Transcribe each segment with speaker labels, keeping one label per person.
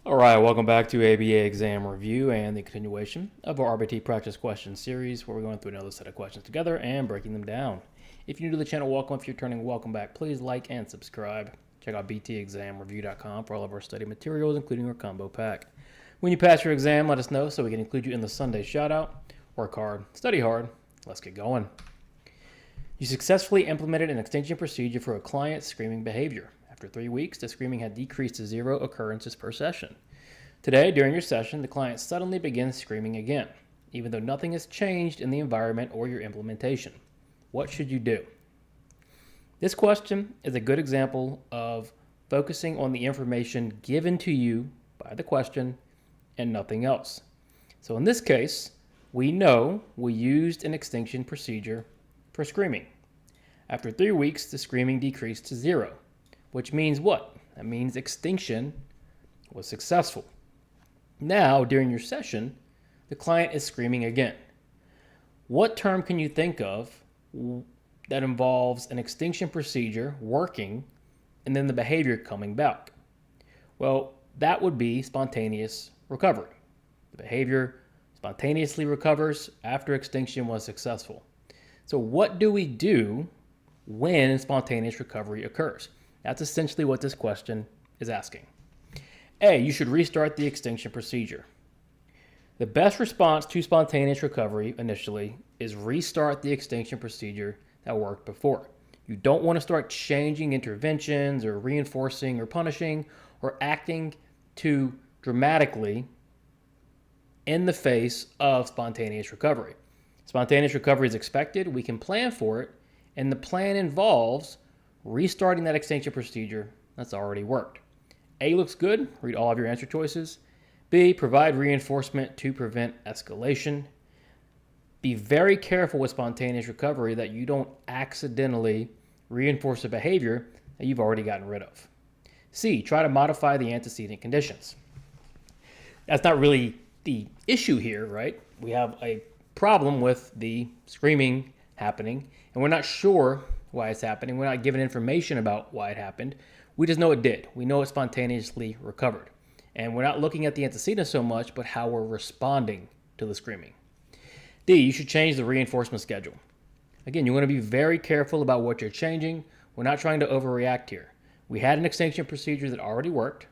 Speaker 1: All right, welcome back to ABA exam review and the continuation of our RBT practice question series where we're going through another set of questions together and breaking them down. If you're new to the channel, welcome. If you're returning, welcome back. Please like and subscribe. Check out btexamreview.com for all of our study materials, including our combo pack. When you pass your exam, let us know so we can include you in the Sunday shoutout. Work hard, study hard. Let's get going. You successfully implemented an extinction procedure for a client's screaming behavior. After 3 weeks, the screaming had decreased to 0 occurrences per session. Today, during your session, the client suddenly begins screaming again, even though nothing has changed in the environment or your implementation. What should you do? This question is a good example of focusing on the information given to you by the question and nothing else. So in this case, we know we used an extinction procedure for screaming. After 3 weeks, the screaming decreased to 0. Which means what? That means extinction was successful. Now, during your session, the client is screaming again. What term can you think of that involves an extinction procedure working and then the behavior coming back? Well, that would be spontaneous recovery. The behavior spontaneously recovers after extinction was successful. So what do we do when spontaneous recovery occurs? That's essentially what this question is asking. A, you should restart the extinction procedure. The best response to spontaneous recovery initially is restart the extinction procedure that worked before. You don't want to start changing interventions or reinforcing or punishing or acting too dramatically in the face of spontaneous recovery. Spontaneous recovery is expected, we can plan for it, and the plan involves restarting that extinction procedure that's already worked. A looks good, read all of your answer choices. B, provide reinforcement to prevent escalation. Be very careful with spontaneous recovery that you don't accidentally reinforce a behavior that you've already gotten rid of. C, try to modify the antecedent conditions. That's not really the issue here, right? We have a problem with the screaming happening, and we're not sure why it's happening. We're not given information about why it happened. We just know it did. We know it spontaneously recovered. And we're not looking at the antecedent so much, but how we're responding to the screaming. D, you should change the reinforcement schedule. Again, you want to be very careful about what you're changing. We're not trying to overreact here. We had an extinction procedure that already worked.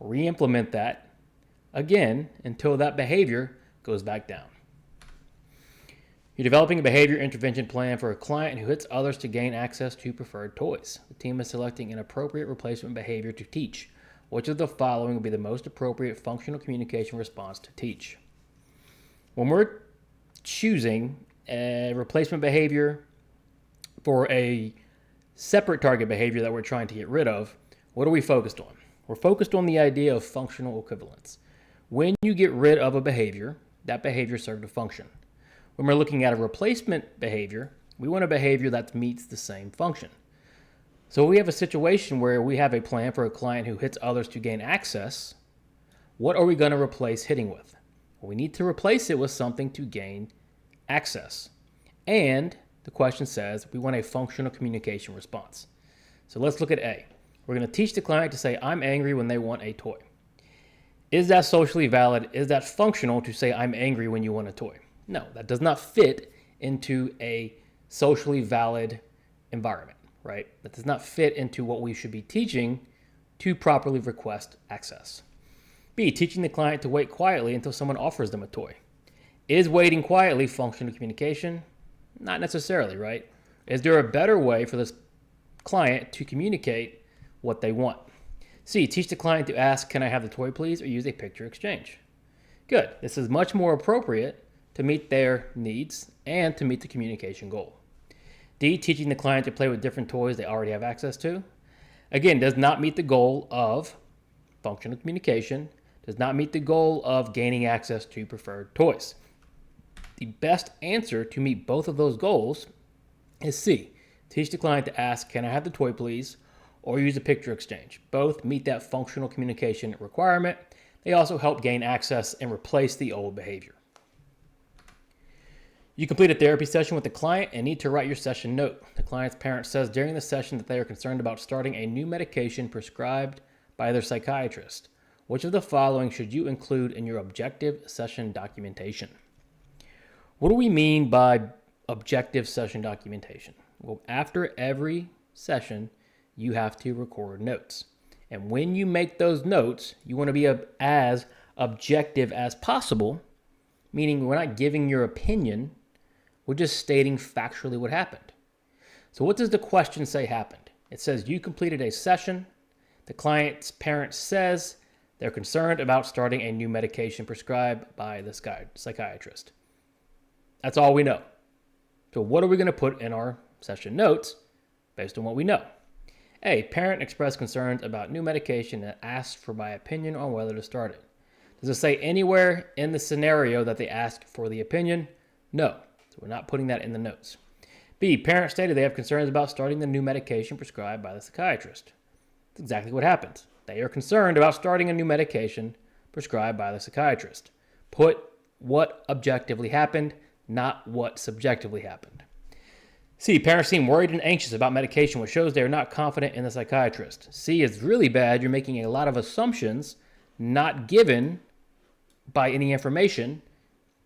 Speaker 1: Re-implement that again until that behavior goes back down. You're developing a behavior intervention plan for a client who hits others to gain access to preferred toys. The team is selecting an appropriate replacement behavior to teach. Which of the following will be the most appropriate functional communication response to teach? When we're choosing a replacement behavior for a separate target behavior that we're trying to get rid of, what are we focused on? We're focused on the idea of functional equivalence. When you get rid of a behavior, that behavior served a function. When we're looking at a replacement behavior, we want a behavior that meets the same function. So we have a situation where we have a plan for a client who hits others to gain access. What are we going to replace hitting with? Well, we need to replace it with something to gain access. And the question says we want a functional communication response. So let's look at A. We're going to teach the client to say, I'm angry when they want a toy. Is that socially valid? Is that functional to say, I'm angry when you want a toy? No, that does not fit into a socially valid environment, right? That does not fit into what we should be teaching to properly request access. B, teaching the client to wait quietly until someone offers them a toy. Is waiting quietly functional communication? Not necessarily, right? Is there a better way for this client to communicate what they want? C, teach the client to ask, can I have the toy please, or use a picture exchange. Good. This is much more appropriate to meet their needs and to meet the communication goal. D, teaching the client to play with different toys they already have access to. Again, does not meet the goal of functional communication, does not meet the goal of gaining access to preferred toys. The best answer to meet both of those goals is C, teach the client to ask, can I have the toy please, or use a picture exchange. Both meet that functional communication requirement. They also help gain access and replace the old behavior. You complete a therapy session with the client and need to write your session note. The client's parent says during the session that they are concerned about starting a new medication prescribed by their psychiatrist. Which of the following should you include in your objective session documentation? What do we mean by objective session documentation? Well, after every session, you have to record notes. And when you make those notes, you want to be as objective as possible, meaning we're not giving your opinion, we're just stating factually what happened. So what does the question say happened? It says you completed a session. The client's parent says they're concerned about starting a new medication prescribed by the psychiatrist. That's all we know. So what are we going to put in our session notes based on what we know? A, parent expressed concerns about new medication and asked for my opinion on whether to start it. Does it say anywhere in the scenario that they asked for the opinion? No. So we're not putting that in the notes. B, parent stated they have concerns about starting the new medication prescribed by the psychiatrist. That's exactly what happens. They are concerned about starting a new medication prescribed by the psychiatrist. Put what objectively happened, not what subjectively happened. C, parents seem worried and anxious about medication, which shows they are not confident in the psychiatrist. C, is really bad. You're making a lot of assumptions not given by any information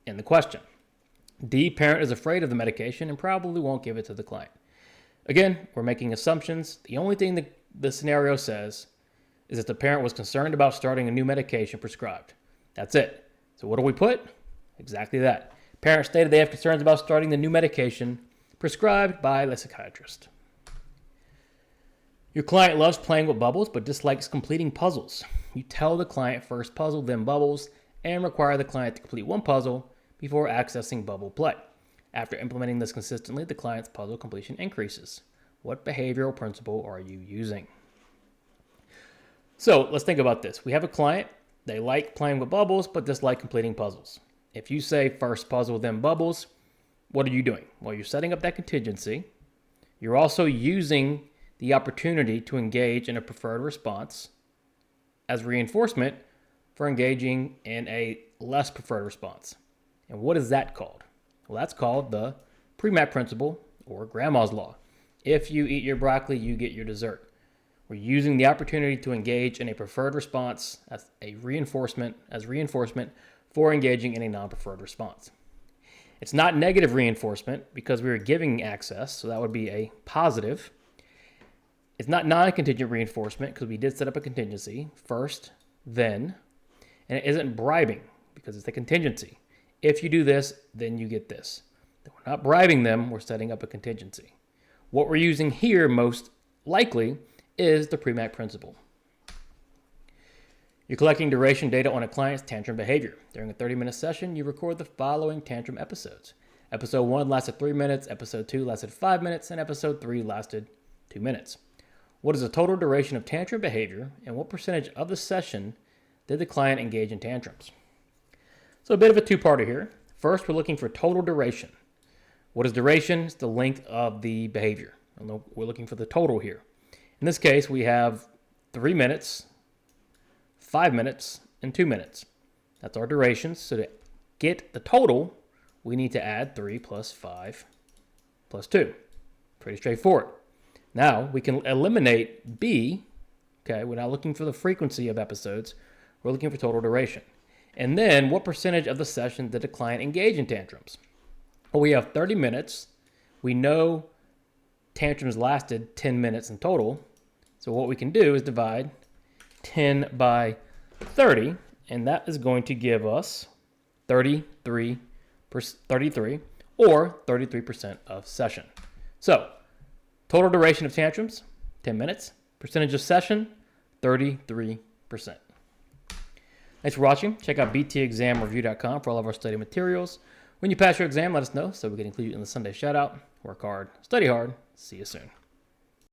Speaker 1: in the question. D, parent is afraid of the medication and probably won't give it to the client. Again, we're making assumptions. The only thing the scenario says is that the parent was concerned about starting a new medication prescribed. That's it. So what do we put? Exactly that. Parents stated they have concerns about starting the new medication prescribed by the psychiatrist. Your client loves playing with bubbles but dislikes completing puzzles. You tell the client first puzzle, then bubbles, and require the client to complete one puzzle before accessing bubble play. After implementing this consistently, the client's puzzle completion increases. What behavioral principle are you using? So let's think about this. We have a client. They like playing with bubbles but dislike completing puzzles. If you say first puzzle, then bubbles, what are you doing? Well, you're setting up that contingency. You're also using the opportunity to engage in a preferred response as reinforcement for engaging in a less preferred response. And what is that called? Well, that's called the Premack principle, or grandma's law. If you eat your broccoli, you get your dessert. We're using the opportunity to engage in a preferred response as reinforcement for engaging in a non-preferred response. It's not negative reinforcement because we are giving access, so that would be a positive. It's not non-contingent reinforcement because we did set up a contingency, first, then, and it isn't bribing because it's a contingency. If you do this, then you get this. We're not bribing them, we're setting up a contingency. What we're using here most likely is the Premack principle. You're collecting duration data on a client's tantrum behavior. During a 30-minute session, you record the following tantrum episodes. Episode 1 lasted 3 minutes, episode 2 lasted 5 minutes, and episode 3 lasted 2 minutes. What is the total duration of tantrum behavior, and what percentage of the session did the client engage in tantrums? So a bit of a two-parter here. First, we're looking for total duration. What is duration? It's the length of the behavior. We're looking for the total here. In this case, we have 3 minutes, 5 minutes, and 2 minutes. That's our durations. So to get the total, we need to add 3 plus 5 plus 2. Pretty straightforward. Now, we can eliminate B. Okay, we're not looking for the frequency of episodes. We're looking for total duration. And then, what percentage of the session did the client engage in tantrums? Well, we have 30 minutes. We know tantrums lasted 10 minutes in total. So what we can do is divide 10 by 30, and that is going to give us 33 or 33% of session. So total duration of tantrums, 10 minutes. Percentage of session, 33%. Thanks for watching. Check out btexamreview.com for all of our study materials. When you pass your exam, let us know so we can include you in the Sunday shout-out. Work hard, study hard. See you soon.